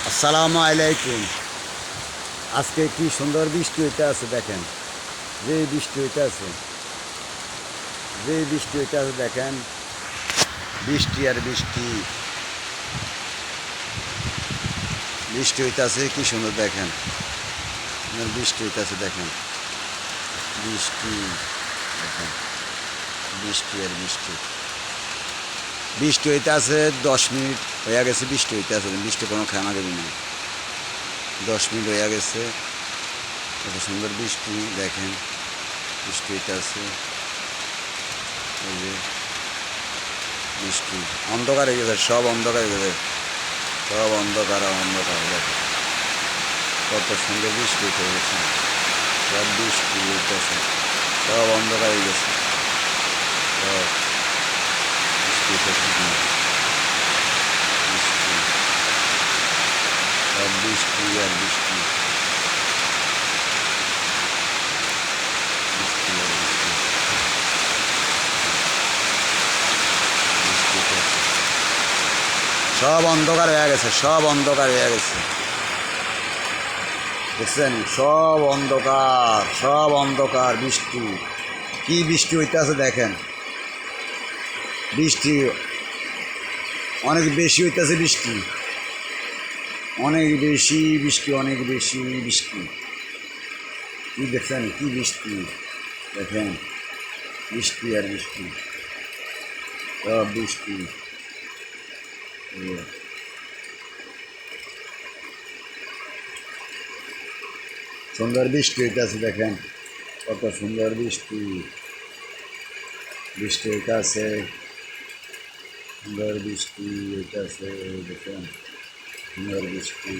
আসসালামু আলাইকুম। আজকে কি সুন্দর বৃষ্টি হইতে আছে দেখেন। যে বৃষ্টি হইতে আছে, দেখেন। বৃষ্টি আর বৃষ্টি, বৃষ্টি হইতে আছে কি সুন্দর দেখেন। বৃষ্টি হইতে আছে দেখেন, বৃষ্টি দেখেন, বৃষ্টি আর বৃষ্টি। বৃষ্টি হইতে আছে 10 মিনিট হয়ে গেছে, বৃষ্টি হইতে আছে। বৃষ্টি কোনো খামাগাবি নেই। 10 মিনিট হয়ে গেছে, কত সুন্দর বৃষ্টি দেখেন। বৃষ্টি হইতে আছে, এই যে বৃষ্টি। অন্ধকার হয়ে গেছে, সব অন্ধকার হয়ে গেছে, সব অন্ধকার অন্ধকার দেখেন। কত সুন্দর বৃষ্টি হয়ে গেছে, সব বৃষ্টি হইতেছে, সব অন্ধকার হয়ে গেছে, সব বৃষ্টি হইতেছে, বৃষ্টি, সব বৃষ্টি আর বৃষ্টি, বৃষ্টি আর বৃষ্টি, বৃষ্টি হইতেছে। সব অন্ধকার হয়ে গেছে, সব অন্ধকার হয়ে গেছে, দেখছেন? সব অন্ধকার, সব অন্ধকার। বৃষ্টি, কি বৃষ্টি হইতে আছে দেখেন। বৃষ্টি অনেক বেশি হইতেছে, বৃষ্টি অনেক বেশি, বৃষ্টি অনেক বেশি, বৃষ্টি। কি দেখছেন? কি বৃষ্টি দেখেন, বৃষ্টি আর বৃষ্টি, সব বৃষ্টি। সুন্দর বৃষ্টি হইতে আছে দেখেন, কত সুন্দর বৃষ্টি, বৃষ্টি হইতে আছে, সুন্দর বৃষ্টি হইতে আছে দেখেন, সুন্দর বৃষ্টি।